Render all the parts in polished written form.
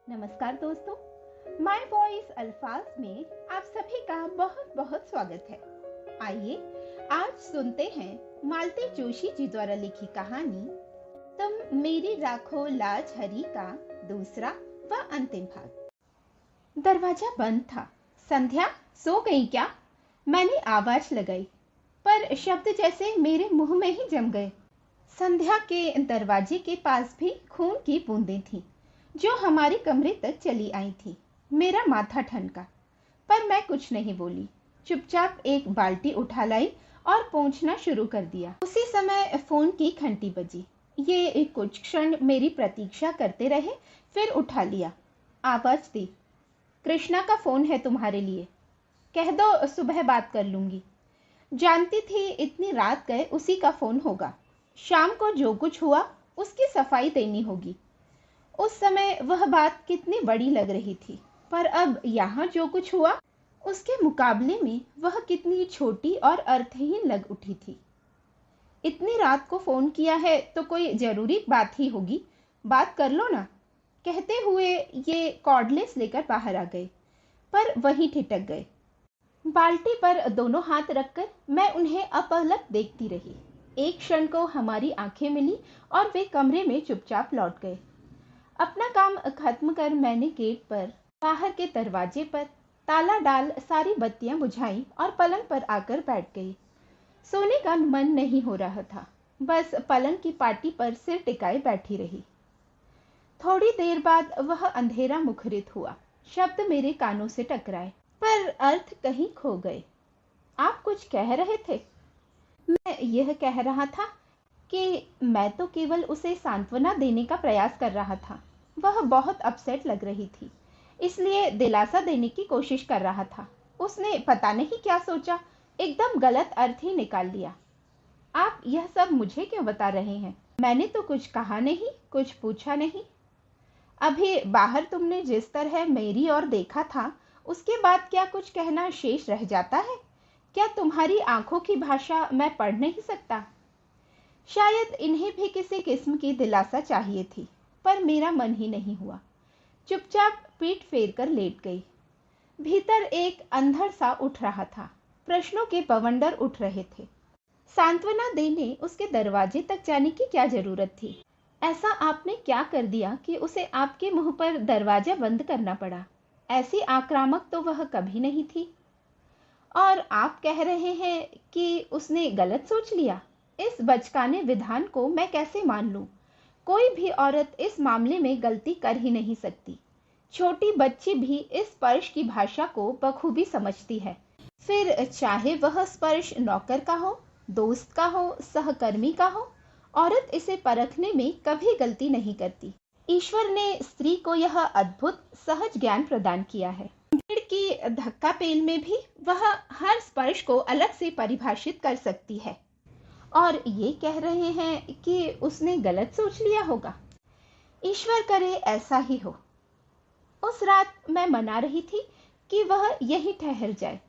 नमस्कार दोस्तों, my voice अल्फाज में आप सभी का बहुत बहुत स्वागत है। आइए आज सुनते हैं मालती जोशी जी द्वारा लिखी कहानी तुम मेरी राखो लाज हरी का दूसरा व अंतिम भाग। दरवाजा बंद था। संध्या सो गई क्या? मैंने आवाज लगाई, पर शब्द जैसे मेरे मुंह में ही जम गए। संध्या के दरवाजे के पास भी खून की बूंदें थीं, जो हमारे कमरे तक चली आई थी। मेरा माथा ठनका, पर मैं कुछ नहीं बोली। चुपचाप एक बाल्टी उठा लाई और पोंछना शुरू कर दिया। उसी समय फोन की घंटी बजी। ये कुछ क्षण मेरी प्रतीक्षा करते रहे, फिर उठा लिया। आवाज दी, कृष्णा का फोन है तुम्हारे लिए, कह दो सुबह बात कर लूंगी। जानती थी इतनी रात गए उसी का फोन होगा। शाम को जो कुछ हुआ उसकी सफाई देनी होगी। उस समय वह बात कितनी बड़ी लग रही थी, पर अब यहाँ जो कुछ हुआ उसके मुकाबले में वह कितनी छोटी और अर्थहीन लग उठी थी। इतनी रात को फोन किया है तो कोई जरूरी बात ही होगी, बात कर लो ना, कहते हुए ये कॉर्डलेस लेकर बाहर आ गए, पर वहीं ठिठक गए। बाल्टी पर दोनों हाथ रखकर मैं उन्हें अपलक देखती रही। एक क्षण को हमारी आंखें मिली और वे कमरे में चुपचाप लौट गए। अपना काम खत्म कर मैंने गेट पर बाहर के दरवाजे पर ताला डाल सारी बत्तियां बुझाई और पलंग पर आकर बैठ गई। सोने का मन नहीं हो रहा था, बस पलंग की पाटी पर सिर टिकाए बैठी रही। थोड़ी देर बाद वह अंधेरा मुखरित हुआ। शब्द मेरे कानों से टकराए, पर अर्थ कहीं खो गए। आप कुछ कह रहे थे? मैं यह कह रहा था कि मैं तो केवल उसे सांत्वना देने का प्रयास कर रहा था। वह बहुत अपसेट लग रही थी, इसलिए दिलासा देने की कोशिश कर रहा था। उसने पता नहीं क्या सोचा, एकदम गलत अर्थ ही निकाल लिया। आप यह सब मुझे क्यों बता रहे हैं? मैंने तो कुछ कहा नहीं, कुछ पूछा नहीं। अभी बाहर तुमने जिस तरह मेरी ओर देखा था, उसके बाद क्या कुछ कहना शेष रह जाता है? क्या तुम्हारी आंखों की भाषा मैं पढ़ नहीं सकता? शायद इन्हें भी किसी किस्म की दिलासा चाहिए थी, पर मेरा मन ही नहीं हुआ। चुपचाप पीठ फेर कर लेट गई। भीतर एक अंधड़ सा उठ रहा था। प्रश्नों के बवंडर उठ रहे थे। सांत्वना देने उसके दरवाजे तक जाने की क्या जरूरत थी? ऐसा आपने क्या कर दिया कि उसे आपके मुंह पर दरवाजा बंद करना पड़ा? ऐसी आक्रामक तो वह कभी नहीं थी। और आप कह रहे हैं कि उसने गलत सोच लिया? इस बचकाने विधान को मैं कैसे मान लूं? कोई भी औरत इस मामले में गलती कर ही नहीं सकती। छोटी बच्ची भी इस स्पर्श की भाषा को बखूबी समझती है। फिर चाहे वह स्पर्श नौकर का हो, दोस्त का हो, सहकर्मी का हो, औरत इसे परखने में कभी गलती नहीं करती। ईश्वर ने स्त्री को यह अद्भुत सहज ज्ञान प्रदान किया है। भीड़ की धक्का पेल में भी वह हर स्पर्श को अलग से परिभाषित कर सकती है। और ये कह रहे हैं कि उसने गलत सोच लिया होगा। ईश्वर करे ऐसा ही हो। उस रात मैं मना रही थी कि वह यहीं ठहर जाए।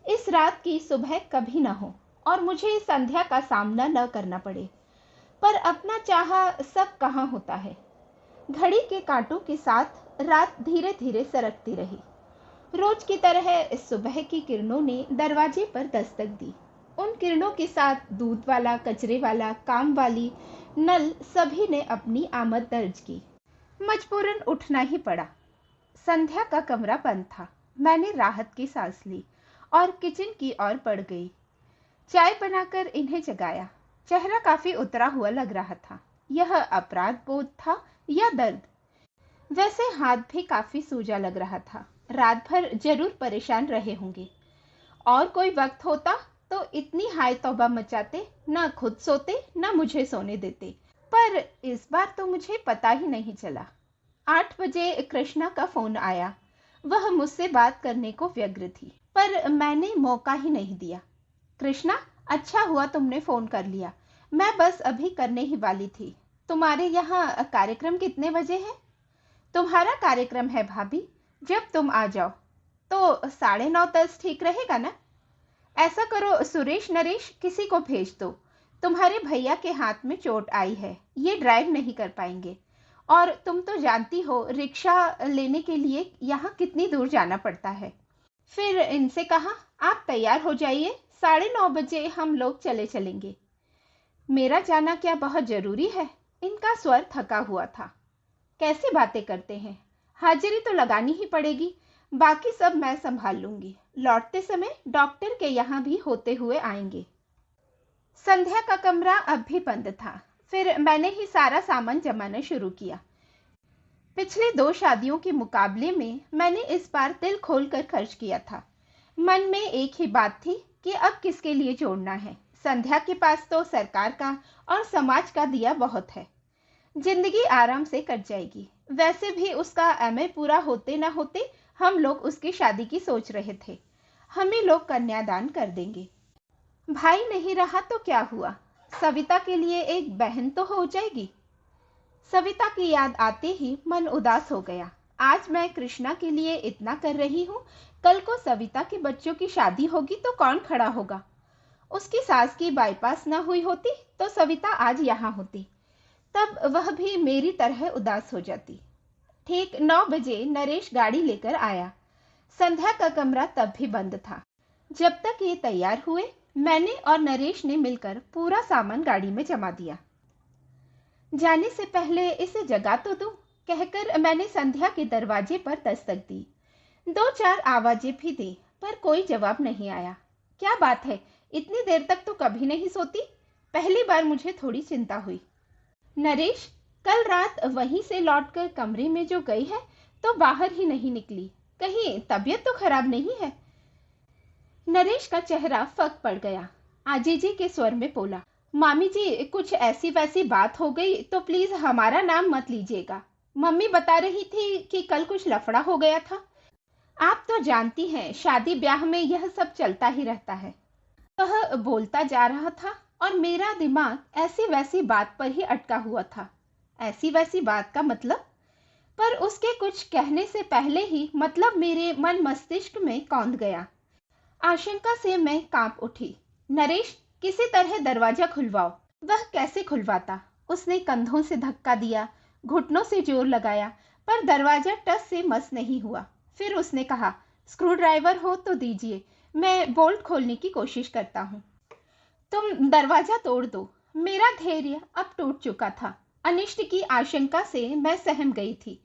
इस रात की सुबह कभी ना हो और मुझे संध्या का सामना न करना पड़े। पर अपना चाहा सब कहाँ होता है। घड़ी के कांटों के साथ रात धीरे धीरे सरकती रही। रोज की तरह सुबह की किरणों ने दरवाजे पर दस्तक दी। उन किरणों के साथ दूध वाला, कचरे वाला, काम वाली, नल सभी ने अपनी आमद दर्ज की। मजबूरन उठना ही पड़ा। संध्या का कमरा बंद था। मैंने राहत की सांस ली और किचन की ओर बढ़ गई। चाय बनाकर इन्हें जगाया। चेहरा काफी उतरा हुआ लग रहा था। यह अपराध बोध था या दर्द? वैसे हाथ भी काफी सूजा लग रहा था। रात भर जरूर परेशान रहे होंगे। और कोई वक्त होता तो इतनी हाय तौबा मचाते, ना खुद सोते ना मुझे सोने देते। पर इस बार तो मुझे पता ही नहीं चला। 8 बजे कृष्णा का फोन आया। वह मुझसे बात करने को व्यग्र थी, पर मैंने मौका ही नहीं दिया। कृष्णा, अच्छा हुआ तुमने फोन कर लिया, मैं बस अभी करने ही वाली थी। तुम्हारे यहाँ कार्यक्रम कितने बजे है? तुम्हारा कार्यक्रम है भाभी, जब तुम आ जाओ। तो 9:30 ठीक रहेगा ना? ऐसा करो, सुरेश नरेश किसी को भेज दो। तुम्हारे भैया के हाथ में चोट आई है, ये ड्राइव नहीं कर पाएंगे। और तुम तो जानती हो रिक्शा लेने के लिए यहाँ कितनी दूर जाना पड़ता है। फिर इनसे कहा, आप तैयार हो जाइए, 9:30 बजे हम लोग चले चलेंगे। मेरा जाना क्या बहुत जरूरी है? इनका स्वर थका हुआ था। कैसे बातें करते हैं, हाजिरी तो लगानी ही पड़ेगी, बाकी सब मैं संभाल लूंगी। लौटते समय डॉक्टर के यहाँ भी होते हुए आएंगे। संध्या का कमरा अब भी बंद था। फिर मैंने ही सारा सामान जमाना शुरू किया। पिछले 2 शादियों के मुकाबले में मैंने इस बार दिल खोलकर खर्च किया था। मन में एक ही बात थी कि अब किसके लिए जोड़ना है। संध्या के पास तो सरकार का और समाज का दिया बहुत है, जिंदगी आराम से कट जाएगी। वैसे भी उसका एमए पूरा होते ना होते हम लोग उसकी शादी की सोच रहे थे। हम ही लोग कन्यादान कर देंगे। भाई नहीं रहा तो क्या हुआ, सविता के लिए एक बहन तो हो जाएगी। सविता की याद आते ही मन उदास हो गया। आज मैं कृष्णा के लिए इतना कर रही हूँ, कल को सविता के बच्चों की शादी होगी तो कौन खड़ा होगा। उसकी सास की बाईपास न हुई होती तो सविता आज यहाँ होती, तब वह भी मेरी तरह उदास हो जाती। ठीक 9 बजे नरेश गाड़ी लेकर आया। संध्या का कमरा तब भी बंद था। जब तक ये तैयार हुए, मैंने और नरेश ने मिलकर पूरा सामान गाड़ी में जमा दिया। जाने से पहले इसे जगा तो दूं, कहकर मैंने संध्या के दरवाजे पर दस्तक दी। 2-4 आवाजें भी दी, पर कोई जवाब नहीं आया। क्या बात है, इतनी देर तक तो कभी नहीं सोती। पहली बार मुझे थोड़ी चिंता हुई। नरेश, कल रात वहीं से लौटकर कमरे में जो गई है तो बाहर ही नहीं निकली, कहीं तबीयत तो खराब नहीं है? नरेश का चेहरा फक पड़ गया। आजीजी के स्वर में बोला, मामी जी, कुछ ऐसी वैसी बात हो गई तो प्लीज हमारा नाम मत लीजिएगा। मम्मी बता रही थी कि कल कुछ लफड़ा हो गया था। आप तो जानती हैं, शादी ब्याह में यह सब चलता ही रहता है। वह बोलता जा रहा था और मेरा दिमाग ऐसी वैसी बात पर ही अटका हुआ था। ऐसी वैसी बात का मतलब? पर उसके कुछ कहने से पहले ही मतलब मेरे मन मस्तिष्क में कौंध गया। आशंका से मैं कांप उठी। नरेश, किसी तरह दरवाजा खुलवाओ। वह कैसे खुलवाता? उसने कंधों से धक्का दिया, घुटनों से जोर लगाया, पर दरवाजा टस से मस नहीं हुआ। फिर उसने कहा, स्क्रू ड्राइवर हो तो दीजिए, मैं बोल्ट खोलने की कोशिश करता हूँ। तुम दरवाजा तोड़ दो। मेरा धैर्य अब टूट चुका था। अनिष्ट की आशंका से मैं सहम गई थी,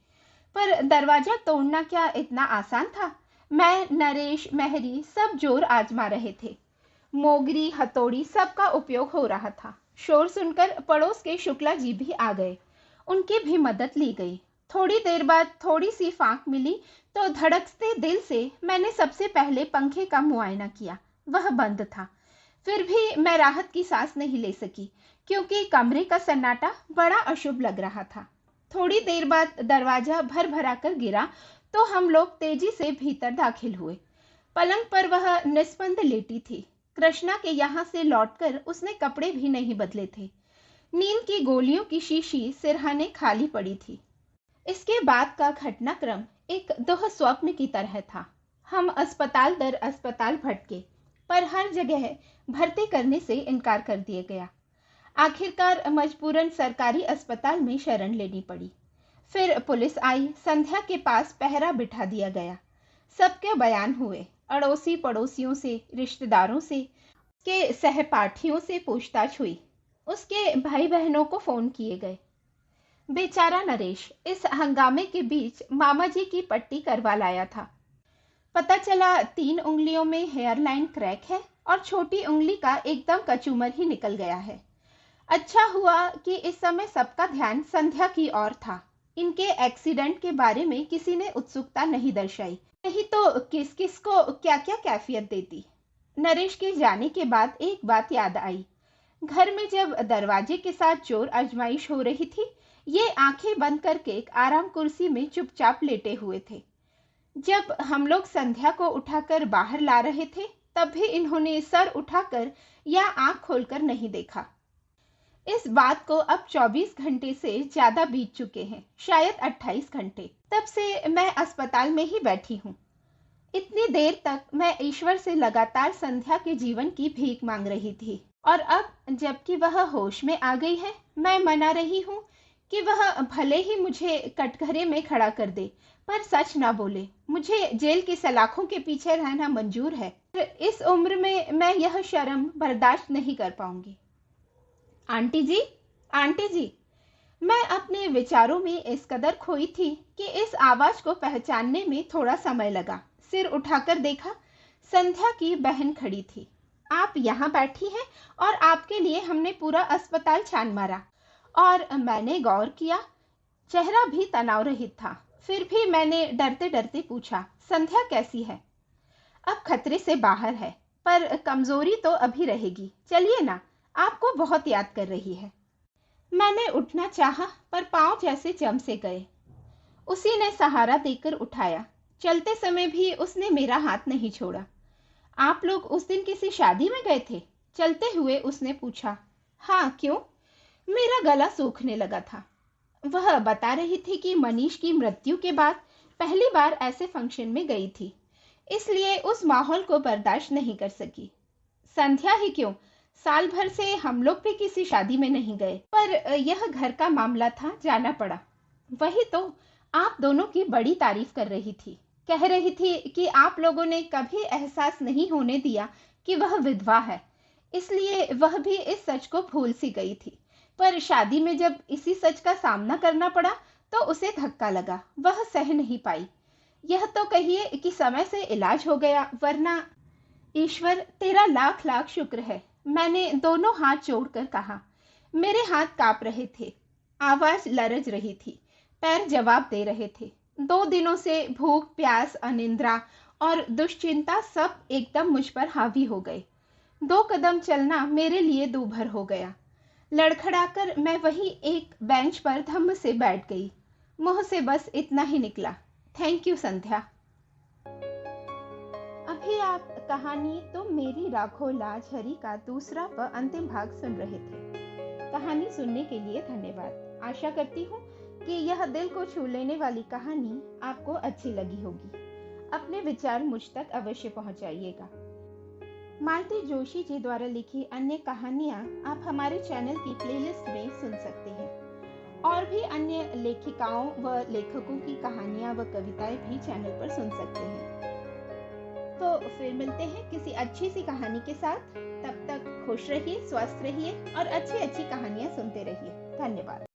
पर दरवाजा तोड़ना क्या इतना आसान था? मैं, नरेश, मेहरी सब जोर आजमा रहे थे। मोगरी, हथौड़ी सबका उपयोग हो रहा था। शोर सुनकर पड़ोस के शुक्ला जी भी आ गए। उनकी भी मदद ली गई। थोड़ी देर बाद थोड़ी सी फांक मिली तो धड़कते दिल से मैंने सबसे पहले पंखे का मुआयना किया। वह बंद था। फिर भी मैं राहत की सांस नहीं ले सकी, क्योंकि कमरे का सन्नाटा बड़ा अशुभ लग रहा था। थोड़ी देर बाद दरवाजा भर भरा कर गिरा तो हम लोग तेजी से भीतर दाखिल हुए। पलंग पर वह निस्पंद लेटी थी। कृष्णा के यहाँ से लौटकर उसने कपड़े भी नहीं बदले थे। नींद की गोलियों की शीशी सिरहाने खाली पड़ी थी। इसके बाद का घटनाक्रम एक दोह स्वप्न की तरह था। हम अस्पताल दर अस्पताल भटके, पर हर जगह भर्ती करने से इनकार कर दिया गया। आखिरकार मजबूरन सरकारी अस्पताल में शरण लेनी पड़ी। फिर पुलिस आई, संध्या के पास पहरा बिठा दिया गया। सबके बयान हुए। अड़ोसी पड़ोसियों से, रिश्तेदारों से, के सहपाठियों से पूछताछ हुई। उसके भाई बहनों को फोन किए गए। बेचारा नरेश इस हंगामे के बीच मामा जी की पट्टी करवा लाया था। पता चला 3 उंगलियों में हेयरलाइन क्रैक है और छोटी उंगली का एकदम कचूमर ही निकल गया है। अच्छा हुआ कि इस समय सबका ध्यान संध्या की ओर था। इनके एक्सीडेंट के बारे में किसी ने उत्सुकता नहीं दर्शाई, नहीं तो किस किस को क्या क्या कैफियत देती। नरेश के जाने के बाद एक बात याद आई। घर में जब दरवाजे के साथ जोर आजमाइश हो रही थी, ये आंखें बंद करके एक आराम कुर्सी में चुपचाप लेटे हुए थे। जब हम लोग संध्या को उठाकर बाहर ला रहे थे, तब भी इन्होंने सर उठाकर या आंख खोलकर नहीं देखा। इस बात को अब 24 घंटे से ज्यादा बीत चुके हैं, शायद 28 घंटे। तब से मैं अस्पताल में ही बैठी हूँ। इतनी देर तक मैं ईश्वर से लगातार संध्या के जीवन की भीख मांग रही थी, और अब जबकि वह होश में आ गई है, मैं मना रही हूँ कि वह भले ही मुझे कटघरे में खड़ा कर दे, पर सच ना बोले। मुझे जेल की सलाखों के पीछे रहना मंजूर है। इस उम्र में मैं यह शर्म बर्दाश्त नहीं कर पाऊंगी। आंटी जी, आंटी जी। मैं अपने विचारों में इस कदर खोई थी कि इस आवाज को पहचानने में थोड़ा समय लगा। सिर उठाकर देखा, संध्या की बहन खड़ी थी। आप यहाँ बैठी हैं और आपके लिए हमने पूरा अस्पताल छान मारा। और मैंने गौर किया, चेहरा भी तनाव रहित था। फिर भी मैंने डरते डरते पूछा, संध्या कैसी है? अब खतरे से बाहर है, पर कमजोरी तो अभी रहेगी। चलिए ना, आपको बहुत याद कर रही है। मैंने उठना चाहा, पर पांव जैसे जम से गए। उसी ने सहारा देकर उठाया। चलते समय भी उसने मेरा हाथ नहीं छोड़ा। आप लोग उस दिन किसी शादी में गए थे? चलते हुए उसने पूछा। हाँ, क्यों? मेरा गला सूखने लगा था। वह बता रही थी कि मनीष की मृत्यु के बाद पहली बार ऐसे फंक्शन में गई थी, इसलिए उस माहौल को बर्दाश्त नहीं कर सकी। संध्या ही क्यों, साल भर से हम लोग भी किसी शादी में नहीं गए, पर यह घर का मामला था, जाना पड़ा। वही तो, आप दोनों की बड़ी तारीफ कर रही थी। कह रही थी कि आप लोगों ने कभी एहसास नहीं होने दिया कि वह विधवा है, इसलिए वह भी इस सच को भूल सी गई थी। पर शादी में जब इसी सच का सामना करना पड़ा तो उसे धक्का लगा, वह सह नहीं पाई। यह तो कहिए कि समय से इलाज हो गया, वरना। ईश्वर तेरा लाख लाख शुक्र है, मैंने दोनों हाथ जोड़कर कहा। मेरे हाथ कांप रहे थे, आवाज लरज रही थी, पैर जवाब दे रहे थे। 2 दिनों से भूख, प्यास, अनिद्रा और दुश्चिंता सब एकदम मुझ पर हावी हो गए। 2 कदम चलना मेरे लिए दूभर हो गया। लड़खड़ाकर मैं वही एक बेंच पर धम्म से बैठ गई। मुंह से बस इतना ही निकला, थैंक यू संध्या। अभी आप कहानी तुम मेरी राखो लाज हरी का दूसरा व अंतिम भाग सुन रहे थे। कहानी सुनने के लिए धन्यवाद। आशा करती हूँ कि यह दिल को छू लेने वाली कहानी आपको अच्छी लगी होगी। अपने विचार मुझ तक अवश्य पहुंचाइएगा। मालती जोशी जी द्वारा लिखी अन्य कहानियाँ आप हमारे चैनल की प्लेलिस्ट में सुन सकते हैं। और भी अन्य लेखिकाओं व लेखकों की कहानियाँ व कविताएं भी चैनल पर सुन सकते हैं। तो फिर मिलते हैं किसी अच्छी सी कहानी के साथ। तब तक खुश रहिए, स्वस्थ रहिए और अच्छी अच्छी कहानियां सुनते रहिए। धन्यवाद।